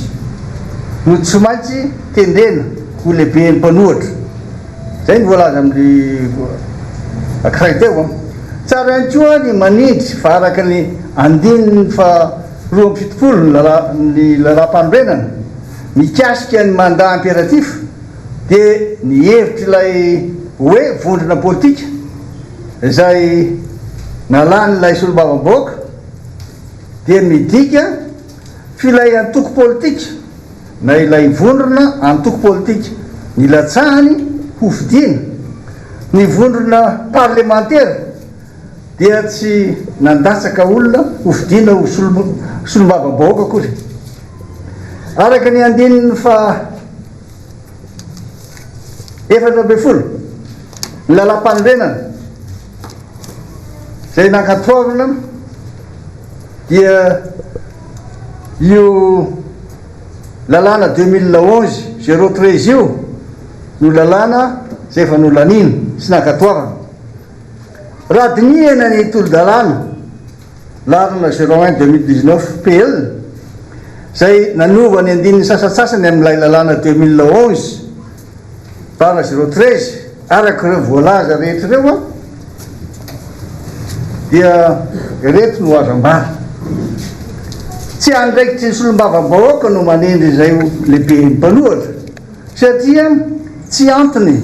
no tsy maintsy tendrena ho lehibe ny mpanohitra zay ny voalaza amin'ny ankiray teo tsara ihany koa ny manindry fa araka ny andininy fa 20 ny lalam-pandrenana mikasika ny mandat impératif dia ny hevitra ilay hoe vondrona politika izay nalany ilay solombavambahoaka dia midika filay antoko politika na ilay vondrona antoko politika ny latsahany ho fidiana ny vondrona parlementaire dia tsy nandatsaka olona ho fidiana ho solombavambahoaka akory araka ny andininy fa 7 ny lalam-pandrenana zay nankatoavana dia io lalàna 2011 013 io no lalàna zay efa nolanina sy nankatoavana raha dinihana ny tolo-dalàna larina 01 2019 PL zay nanova ny andininy sasatsasany amin'ilay lalàna 2011 bara 013 araka ireo voalaza rehetra ireo a dia reto no azo ambara tsy andraikitry ny solombavambahoaka no manendry izay lehibe ny mpanohatra satria tsy antony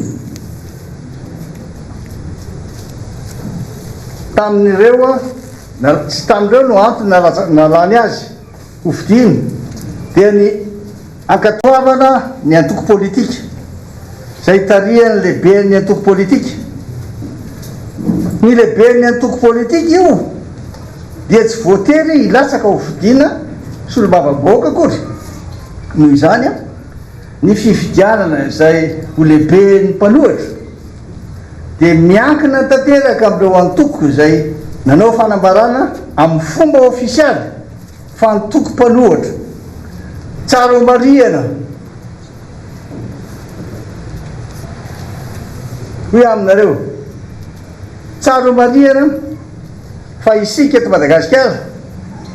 tamin'ireo a tsy tamin'ireo no antony nalany azy ho fidiny dia ny ankatoavana ny antoko politika zay tarihany lehibe ny antoko politika ny lehibe ny antoko politika io dia tsy voatery hilatsaka ho fidina solombavambahoaka akory noho izany a ny fifidianana izay ho lehibe ny mpanohitra dia miankina tanteraka amin'ireo antoko izay nanao fanambarana amin'ny fomba ofisialy fa antoko mpanohitra tsara ho marihana hoe aminareo tsara ho marihana fa isika eto Madagasikara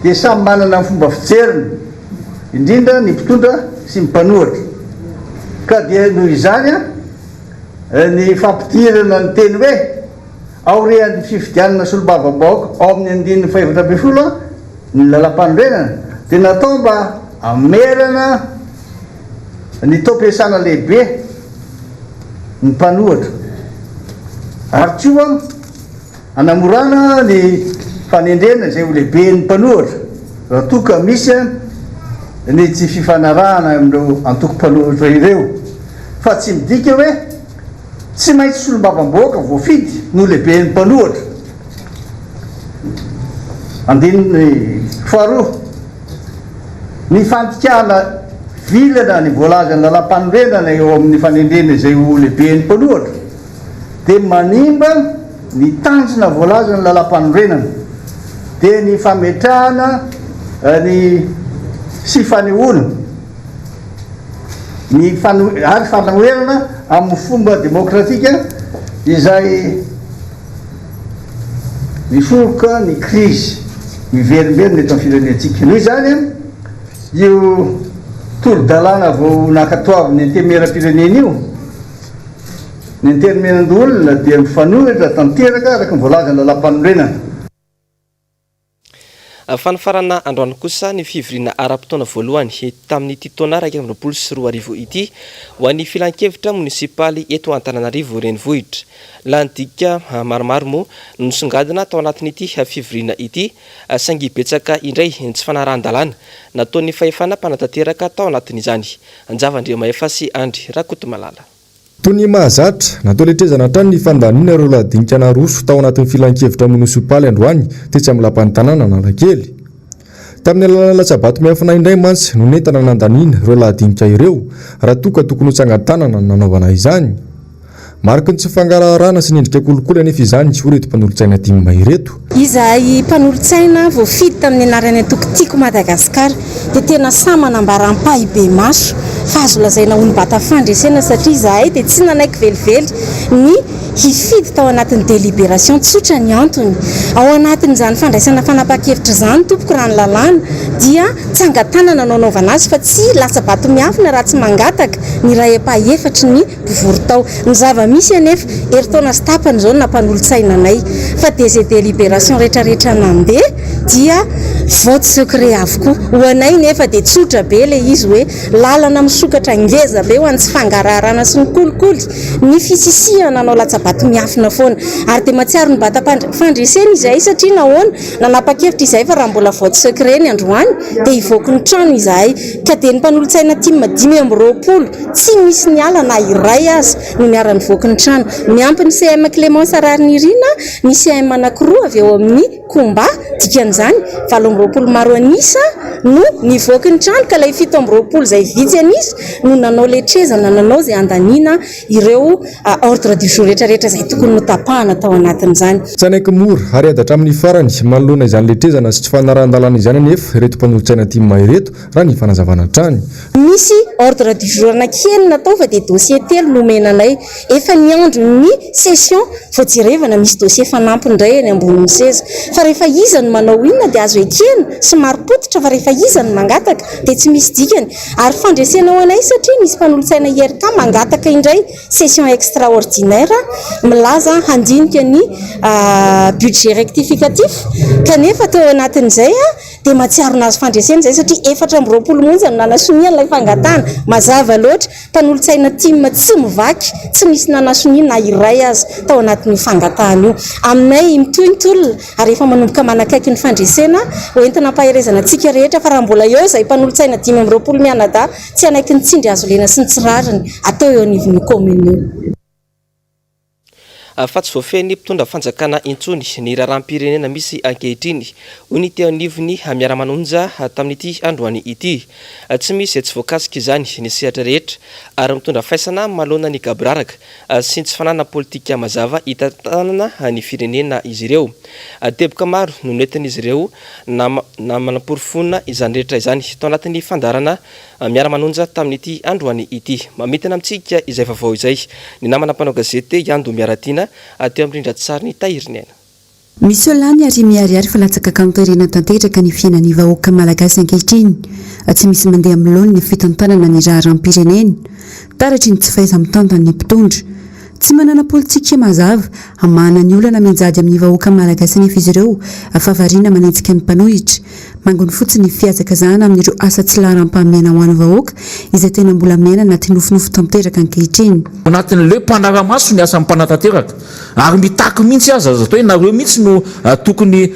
dia samy manana ny fomba fijeriny indrindra ny mpitondra sy mpanohitra ka dia noho izany a ny fampidirana ny teny hoe aorean'ny fifidianana solombavambahoaka ao amin'ny andininy fa 7 ny lalam-pandrenana dia natao mba amerana ny tom-piasana lehibe ny mpanohitra ary koa anamorana ny fanendrena izay ho lehibe ny mpanohitra raha toka misy ny tsy fifanarahana amin'ireo antoko mpanohitra ireo fa tsy midika hoe tsy maintsy solombavambahoaka voafidy no lehibe ny mpanohitra andininy faharoa ny fantikana vilana ny voalaza ny lalam-panorenana eo amin'ny fanendrena izay ho lehibe ny mpanohitra dia manimba ny tanjona voalaza ny lalam-panorenana dia ny fametrahana ny sy fanehoana ny ary fanahoerana amin'ny fomba demokratika izay misoroka ny crise miverimberina eto amin'ny firenentsika noho izany io tolo-dalàna vao nankatoaviny antemera-pirenena io ny anterimenan'olona dia mifanohitra tanteraka araka ny voalazana lalam-panorenana. Fanafarana androany kosa ny fivirina ara-potoana voalohany tamin'ity taona 2024 ity ho an'ny filan-kevitra munisipaly eto Antananarivo renivohitra. Landika maromaro moa nosongadina tao anatin'ity fivirina ity saingy betsaka indray tsy fanarahan-dalàna nataon'ny fahefana mpanatanteraka tao anatin'izany. Anjava-Andriamahefa sy Andry Rakotomalala. Tony mahazatra natao letrezana hatrany ny fandaniana ireo ladinkana roso tao anatin'ny filan-kevitra munisipaly androany tetsy amin'ny lapan'ny tanàna Analakely. Tamin'ny alalan'ny latsabato miafina indray mantsy no nentana nandaniana ireo ladinka ireo raha toka tokony ho tsangatanana nanaovana izany. Mariky ny tsy fangaraharaana sy nendrika kolokolo anefa izany ho reto mpanolotsaina timma ireto. Izahay mpanolotsaina voafidy tamin'ny anarany Tokotiko Madagasikara dia tena sama manambaram-pahy be maso fa azo lazaina olo-bata fandresena satria izahay dia tsy nanaiky velively ny hifidy tao anatin'ny délibération tsotra ny antony. Ao anatin'izany fandraisana fanapa-kevitra izany tompoko raha ny lalàna dia tsangatanana no anaovana azy fa tsy latsabato miafina raha tsy mangataka ny ray ampaha-efatra ny mpivory tao. Ny zava-misy anefa eritaona sy tapany izao nampanolotsaina anay fa dia izay délibération rehetrarehetra nandeha dia vote secret avokoa. Ho anay nefa dia tsotra be ilay izy hoe lalana misokatra ngeza be ho an'ny tsy fangaraharaana sy ny kolikoly ny fisisihana anao latsabato miafina foana ary dia matsiaro ny bata fandresena izahay satria nahoana nanapa-kevitra izahay fa raha mbola vote secret ny androany dia hivoaka ny trano izahay ka dia ny mpanolotsaina timma 520 tsy misy ny ala na iray azy no miara-ny voaka ny trano. Miampy ny CM Clémence Ararnirina ny CM anankiroa avy eo amin'ny komba dikan'izany 720 maro anisa no nivoaka ny trano ka ilay 720 izay vitsy anisa no nanao letrezana nanao izay andaniana ireo ordre du jour rehetrarehetra izay tokony notapahana tao anatin'izany. Tsy anaiky mora ary adatra amin'ny farany manoloana izany letrezana sy tsy fanarahan-dalàna izany anefa reto mpanolotsaina timma ireto raha ny fanazavana trany. Misy ordre du jour anankienina natao fa dia dossier 3 nomenanay efa niandro ny session voajerevana misy dossier fanampy indray eny ambonin'ny seza fa rehefa iza no manao inona dia azo ekena sy marim-potitra fa rehefa iza no mangataka dia tsy misy dikany ary fandresena ho anay satria nisy mpanolotsaina IRK mangataka indray session extraordinaire milaza handinika ny budget rectificatif kanefa teo anatin'izay dia matsiaro nazy fandresena izay satria 420 monja no nanasoniana ilay fangatana mazava loatra mpanolotsaina timma tsy mivaky tsy misy nanasoniana na iray azy tao anatin'ny fangatahana io. Aminay mitohintolona ary efa manomboka manakaiky ny fandresena hoentina ampaherezana antsika rehetra fa raha mbola eo izay mpanolotsaina 520 mianada tsy anaiky ny tsindry azo lena sy ny tsirariny atao eo anivon'ny komina io. Fa tsy voafeny mpitondra fanjakana intsony ny raharam-pirenena misy ankehitriny ho ny teo anivony miara-manonja tamin'ity androany ity. Tsy misy izay tsy voakasika izany ny sehatra rehetra ary mitondra faisana maloana ny gabraraka sy tsy fanana politika mazava hitantanana ny firenena izy ireo. Teboka maro no nentin'izy ireo na manam-porofonina izany rehetra izany tao anatin'ny fandarana miara-manonja tamin'ity androany ity. Mamitana amintsika izay vaovao izay ny namana mpanao gazety Yando Miaratina teo amindrindra tsara ny tahirinena. Misy olany ary miariary fa latsaka kantoerena tanteraka ny fiainan'ny vahoaka malagasy ankehitriny. Tsy misy mandeha amin'ny ny fitantanana ny raharam-pirenena. Taratry ny tsy fahaiza mitantana ny mpitondra. Tsy manana politika mazava, amana ny olana menjady amin'ny vahoaka malagasy anefa izy ireo, afavarina manenjika ny mpanohitra. Mangony fotsiny fiazaka zana amin'ireo asa tsy laharam-pahamena ho an'ny vahoaka izay tena mbola miaina anaty nofinofo tanteraka ankehitriny. Anatin'le mpanara-maso ny asa mpanantanteraka ary mitaky mihitsy aza azo atao hoe nareo mihitsy no tokony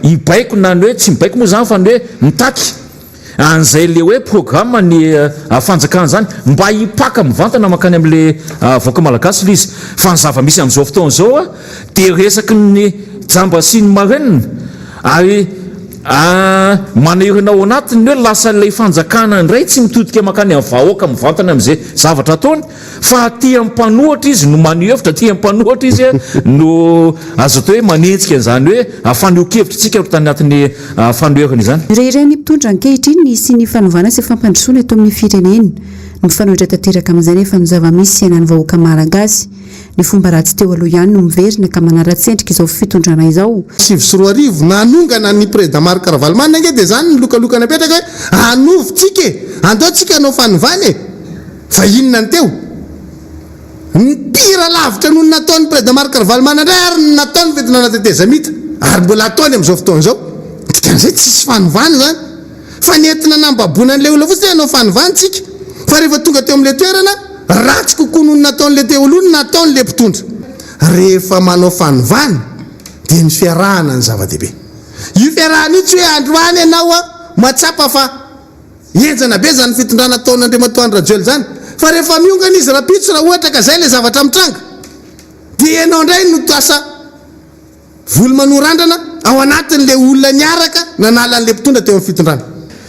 hibaiko na ny hoe tsy mibaiko moa zany fa ny hoe mitaky an'izay le hoe programme ny fanjakana zany mba hipaka mivantana makany amin'le vahoaka malagasy le izy fa ny zava-misy amin'izao fotoana izao dia resaky ny jamba sy ny marenina ary manahirana ao anatiny hoe lasa ilay fanjakana indray tsy mitodika makany amin'ny vahoaka mivantana amin'izay zavatra ataony fa tia mpanohatra izy no maneho tia mpanohatra izy no azo atao hoe manenjika an'izany hoe faneho-kevitra tsika tany anatin'ny fanoherana izany. Irery ny mpitondra ankehitriny sy ny fanovana sy fampandrosoana eto amin'ny firenena. Ny fanohitra tanteraka amin'izany efa ny zava-misy iainan'ny vahoaka malagasy. Ny fomba ratsy teo aloha ihany no miverina ka manara-tsendrika izao fitondrana izao. 7 nanongana ny président Marc Ravalomanana ange dia zany ny lokaloka napetraka hoe anovitsika andaotsika anao fanovany fa inona ny teo ny pira lavitra noho nataon'ny président Marc Carvalho indray ary nataon'ny fetina nateteza mita ary mbola ataony amin'izao fotoana izao dikan'izay tsisy fanovana zany fa nentina nambabonan'ilay olona fotsiny anao fanovantsika fa rehefa tonga teo amin'ilay toerana ratsy kokoa noho nataon'ilay teo aloha nataon'ilay mpitondra rehefa manao fanovana dia ny fiarahana ny zava-dehibe io fiarahana io tsy hoe androany ianao a matsapa fa enjana be zany fitondrana taon'Andriamatoa Rajoelina zany fa rehefa miongana izy rapitso raha ohatra ka zay le zavatra mitranga dia ianao indray no tasa voly manorandrana ao anatin'le olona niaraka nanalan'le mpitondra teo amin'ny fitondrana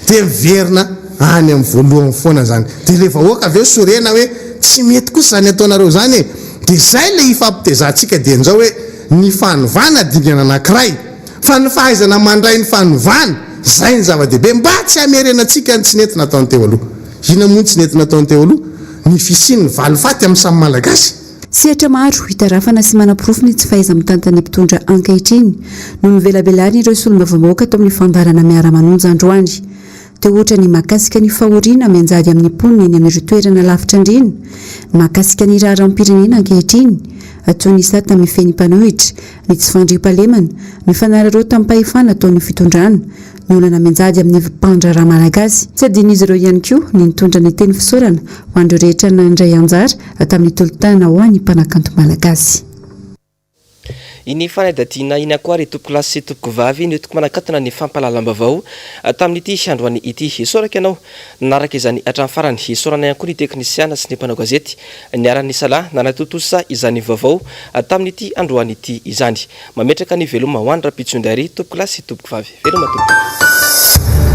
dia miverina any amin'ny voalohany foana zany dia rehefa oaka aveo sorena hoe tsy mety kosa zany ataonareo zany e dia zay le ifampitezantsika dia an'izao hoe ny fanovana dingana anankiray fa ny fahaizana mandray ny fanovana zay ny zava-dehibe mba tsy hamerenantsika ny tsy nentina ataony teo aloha ina moa ny tsy nentina ataony teo aloha ny fisiny ny valifaty amin'ny samy malagasy sehatra maro hitarafana sy manam-porofony tsy fahaiza mitantany mpitondra ankehitriny no mivelabelany ireo solombavam-bahoaka tao amin'ny fandarana miara-manonja androany teo ohatra ny mahakasika ny fahoriana mianjady amin'ny mponina eny amin'ireo toerana lavitra indrina mahakasika ny raharam-pirenena ankehitriny ataony isa tamin'ny feny mpanohitra ny tsy fandriam-pahalemana ny fanarareo tamin'ny mpahefana ataon'ny fitondrana ny olana mianjady amin'ny mpandraraha malagasy tsy adin'izy ireo ihany koa ny nitondra ny teny fisaorana ho andreo rehetra nandray anjara tamin'ny tolotana ho an'ny mpanakanto malagasy iny fanadadiana iny akoa ry tompoko lasy sy tompoko vavy ny toko manakatona ny fampahalalam-bavao tamin'ity androany ity hisoraka ianao naraka izany hatramin'ny farany hisorana ihany koa ny teknisiana sy ny mpanao gazety niarany salahy nanatotosa izany vaovao tamin'ity androany ity izany mametraka ny veloma ho any rapitsondry ary tompoko lasy sy tompoko vavy veloma tompoko